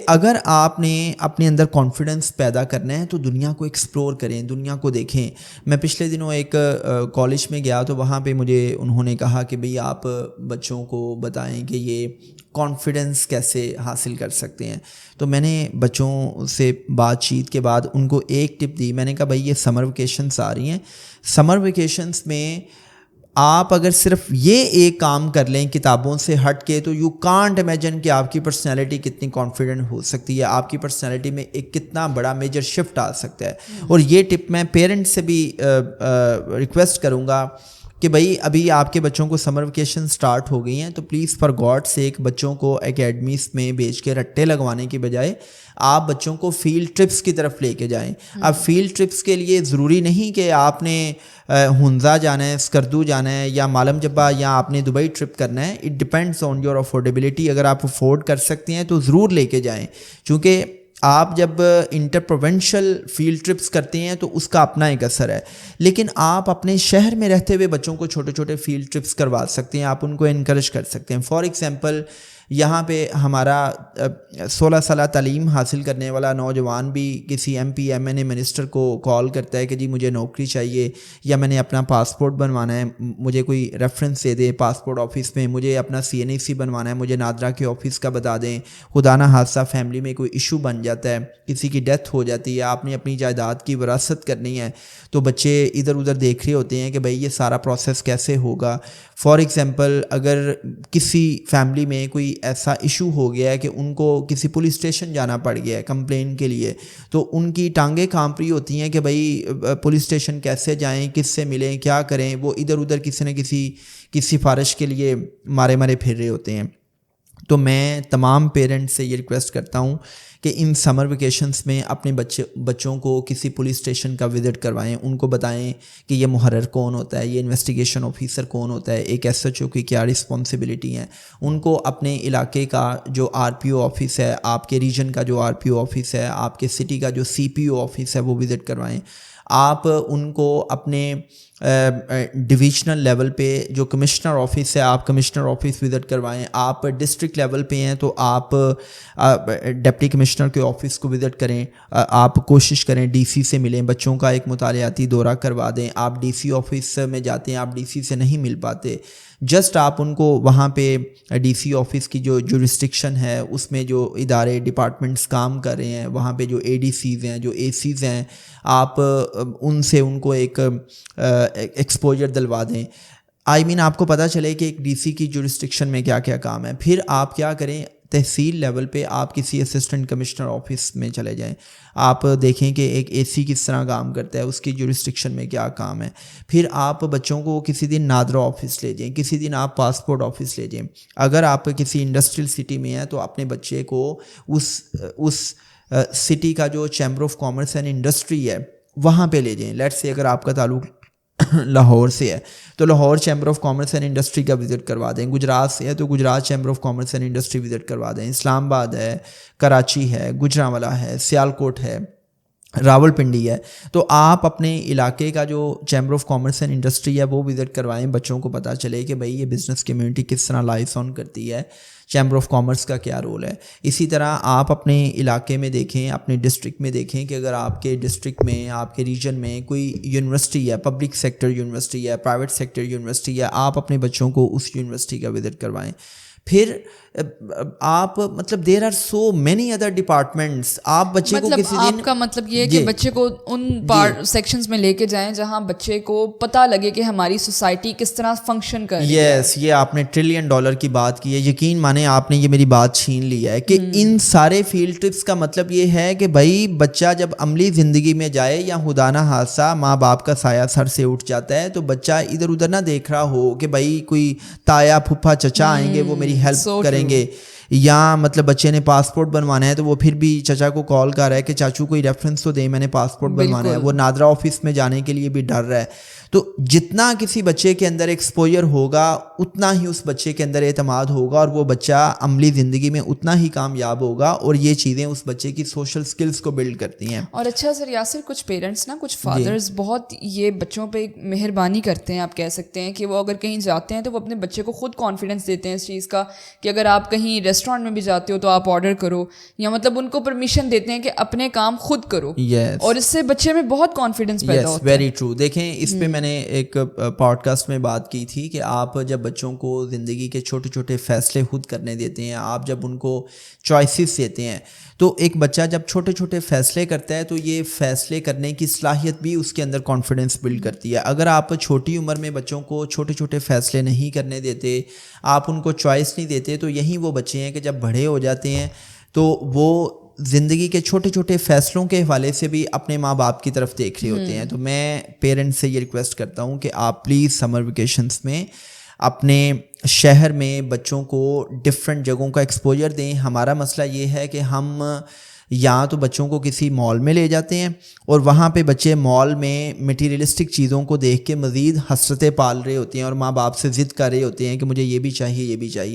اگر آپ نے اپنے اندر کانفیڈنس پیدا کرنا ہے تو دنیا کو ایکسپلور کریں, دنیا کو دیکھیں. میں پچھلے دنوں ایک کالج میں گیا تو وہاں پہ مجھے انہوں نے کہا کہ بھئی آپ بچوں کو بتائیں کہ یہ کانفیڈنس کیسے حاصل کر سکتے ہیں. تو میں نے بچوں سے بات چیت کے بعد ان کو ایک ٹپ دی. میں نے کہا بھئی یہ سمر ویکیشنس آ رہی ہیں, سمر ویکیشنس میں آپ اگر صرف یہ ایک کام کر لیں کتابوں سے ہٹ کے, تو یو کانٹ امیجن کہ آپ کی پرسنالٹی کتنی کانفیڈنٹ ہو سکتی ہے, آپ کی پرسنالٹی میں ایک کتنا بڑا میجر شفٹ آ سکتا ہے. اور یہ ٹپ میں پیرنٹس سے بھی ریکویسٹ کروں گا کہ بھائی ابھی آپ کے بچوں کو سمر ویکیشن سٹارٹ ہو گئی ہیں تو پلیز فار گاڈ سیک بچوں کو اکیڈمیز میں بھیج کے رٹے لگوانے کی بجائے آپ بچوں کو فیلڈ ٹرپس کی طرف لے کے جائیں. اب فیلڈ ٹرپس کے لیے ضروری نہیں کہ آپ نے ہنزا جانا ہے, اسکردو جانا ہے, یا مالم جبہ, یا آپ نے دبئی ٹرپ کرنا ہے. It depends on your affordability. اگر آپ افورڈ کر سکتے ہیں تو ضرور لے کے جائیں, چونکہ آپ جب انٹر پروونشل فیلڈ ٹرپس کرتے ہیں تو اس کا اپنا ایک اثر ہے. لیکن آپ اپنے شہر میں رہتے ہوئے بچوں کو چھوٹے چھوٹے فیلڈ ٹرپس کروا سکتے ہیں, آپ ان کو انکریج کر سکتے ہیں. فار ایگزامپل یہاں پہ ہمارا 16 سالہ تعلیم حاصل کرنے والا نوجوان بھی کسی M P M N a minister کو کال کرتا ہے کہ جی مجھے نوکری چاہیے, یا میں نے اپنا پاسپورٹ بنوانا ہے, مجھے کوئی ریفرنس دے دے پاسپورٹ آفس میں, مجھے اپنا CNAC بنوانا ہے, مجھے نادرا کے آفس کا بتا دیں. خدا نہ حادثہ فیملی میں کوئی ایشو بن جاتا ہے, کسی کی ڈیتھ ہو جاتی ہے, آپ نے اپنی جائیداد کی وراثت کرنی ہے, تو بچے ادھر ادھر دیکھ رہے ہوتے ہیں کہ بھائی یہ سارا پروسیس کیسے ہوگا. فار ایگزامپل اگر کسی فیملی میں کوئی ایسا ایشو ہو گیا ہے کہ ان کو کسی پولیس اسٹیشن جانا پڑ گیا ہے کمپلین کے لیے, تو ان کی ٹانگیں کانپ رہی ہوتی ہیں کہ بھائی پولیس اسٹیشن کیسے جائیں, کس سے ملیں, کیا کریں. وہ ادھر ادھر کسی نہ کسی سفارش کے لیے مارے پھر رہے ہوتے ہیں. تو میں تمام پیرنٹس سے یہ ریکویسٹ کرتا ہوں کہ ان سمر ویکیشنس میں اپنے بچوں کو کسی پولیس اسٹیشن کا وزٹ کروائیں, ان کو بتائیں کہ یہ محرر کون ہوتا ہے, یہ انویسٹیگیشن آفیسر کون ہوتا ہے, ایک SHO کی کیا رسپانسبلٹی ہیں. ان کو اپنے علاقے کا جو RPO آفس ہے, آپ کے ریجن کا جو RPO آفس ہے, آپ کے سٹی کا جو CPO آفس ہے وہ وزٹ کروائیں. آپ ان کو اپنے ڈویژنل لیول پہ جو کمشنر آفس ہے, آپ کمشنر آفس وزٹ کروائیں. آپ ڈسٹرکٹ لیول پہ ہیں تو آپ ڈپٹی کمشنر کے آفس کو وزٹ کریں. آپ کوشش کریں DC سے ملیں, بچوں کا ایک مطالعاتی دورہ کروا دیں. آپ DC آفس میں جاتے ہیں, آپ DC سے نہیں مل پاتے, جسٹ آپ ان کو وہاں پہ DC آفس کی جو جورسڈکشن ہے اس میں جو ادارے ڈپارٹمنٹس کام کر رہے ہیں, وہاں پہ جو ADCs ہیں, جو ACs ہیں, آپ ان سے ان کو ایک ایکسپوجر دلوا دیں. آپ کو پتہ چلے کہ ایک DC کی جورسڈکشن میں کیا کیا کام ہے. پھر آپ کیا کریں, تحصیل لیول پہ آپ کسی اسسٹنٹ کمشنر آفس میں چلے جائیں, آپ دیکھیں کہ ایک AC کس طرح کام کرتا ہے, اس کی جورسڈکشن میں کیا کام ہے. پھر آپ بچوں کو کسی دن نادرا آفس لے جائیں, کسی دن آپ پاسپورٹ آفس لے جائیں. اگر آپ کسی انڈسٹریل سٹی میں ہیں تو اپنے بچے کو اس سٹی کا جو chamber of commerce and industry ہے وہاں پہ لے جائیں. لیٹس سے اگر آپ کا تعلق لاہور سے ہے تو Lahore chamber of commerce and industry کا وزٹ کروا دیں. گجرات سے ہے تو Gujarat chamber of commerce and industry visit کروا دیں. اسلام آباد ہے, کراچی ہے, گجرانوالہ ہے, سیالکوٹ ہے, راول پنڈی ہے, تو آپ اپنے علاقے کا جو chamber of commerce and industry ہے وہ وزٹ کروائیں. بچوں کو پتہ چلے کہ بھئی یہ بزنس کمیونٹی کس طرح لائف آن کرتی ہے, چیمبر آف کامرس کا کیا رول ہے. اسی طرح آپ اپنے علاقے میں دیکھیں, اپنے ڈسٹرکٹ میں دیکھیں کہ اگر آپ کے ڈسٹرکٹ میں, آپ کے ریجن میں کوئی یونیورسٹی ہے, پبلک سیکٹر یونیورسٹی ہے, پرائیویٹ سیکٹر یونیورسٹی ہے, آپ اپنے بچوں کو اس یونیورسٹی کا وزٹ کروائیں. پھر آپ مطلب there are so many other departments. آپ بچے کو کسی دن, آپ کا مطلب یہ ہے کہ بچے کو ان سیکشنز میں لے کے جائیں جہاں بچے کو پتہ لگے کہ ہماری سوسائٹی کس طرح فنکشن کر رہی ہے. یہ آپ نے $1 ٹریلین کی بات کی ہے. یقین مانیں آپ نے یہ میری بات چھین لی ہے کہ ان سارے فیلڈ ٹرپس کا مطلب یہ ہے کہ بھائی بچہ جب عملی زندگی میں جائے, یا خدا نہ حادثہ ماں باپ کا سایہ سر سے اٹھ جاتا ہے, تو بچہ ادھر ادھر نہ دیکھ رہا ہو کہ بھائی کوئی تایا پھپھا چچا آئیں گے وہ میری ہیلپ کریں گے, یا مطلب بچے نے پاسپورٹ بنوانا ہے تو وہ پھر بھی چچا کو کال کر رہا ہے کہ چاچو کوئی ریفرنس تو دے, میں نے پاسپورٹ بنوانا ہے. وہ نادرا آفس میں جانے کے لیے بھی ڈر رہا ہے. تو جتنا کسی بچے کے اندر ایکسپوجر ہوگا اتنا ہی اس بچے کے اندر اعتماد ہوگا اور وہ بچہ عملی زندگی میں اتنا ہی کامیاب ہوگا, اور یہ چیزیں اس بچے کی سوشل سکلز کو بلڈ کرتی ہیں. اور اچھا سر یاسر, کچھ پیرنٹس نا, کچھ فادرز بہت یہ بچوں پہ مہربانی کرتے ہیں, آپ کہہ سکتے ہیں کہ وہ اگر کہیں جاتے ہیں تو وہ اپنے بچے کو خود کانفیڈنس دیتے ہیں اس چیز کا کہ اگر آپ کہیں ریسٹورینٹ میں بھی جاتے ہو تو آپ آرڈر کرو, یا مطلب ان کو پرمیشن دیتے ہیں کہ اپنے کام خود کرو, اور اس سے بچے میں بہت کانفیڈنس پیدا ہوتا ہے. Very true. دیکھیں اس پہ میں نے ایک پوڈ کاسٹ میں بات کی تھی کہ آپ جب بچوں کو زندگی کے چھوٹے چھوٹے فیصلے خود کرنے دیتے ہیں, آپ جب ان کو چوائسیز دیتے ہیں, تو ایک بچہ جب چھوٹے چھوٹے فیصلے کرتا ہے تو یہ فیصلے کرنے کی صلاحیت بھی اس کے اندر کانفیڈنس بلڈ کرتی ہے. اگر آپ چھوٹی عمر میں بچوں کو چھوٹے چھوٹے فیصلے نہیں کرنے دیتے, آپ ان کو چوائس نہیں دیتے, تو یہی وہ بچے ہیں کہ جب بڑے ہو جاتے ہیں تو وہ زندگی کے چھوٹے چھوٹے فیصلوں کے حوالے سے بھی اپنے ماں باپ کی طرف دیکھ رہے ہوتے ہیں. تو میں پیرنٹس سے یہ ریکویسٹ کرتا ہوں کہ آپ پلیز سمر ویکیشنس میں اپنے شہر میں بچوں کو ڈفرینٹ جگہوں کا ایکسپوجر دیں. ہمارا مسئلہ یہ ہے کہ ہم یا تو بچوں کو کسی مال میں لے جاتے ہیں اور وہاں پہ بچے مال میں مٹیریلسٹک چیزوں کو دیکھ کے مزید حسرتیں پال رہے ہوتے ہیں اور ماں باپ سے ضد کر رہے ہوتے ہیں کہ مجھے یہ بھی چاہیے, یہ بھی چاہیے.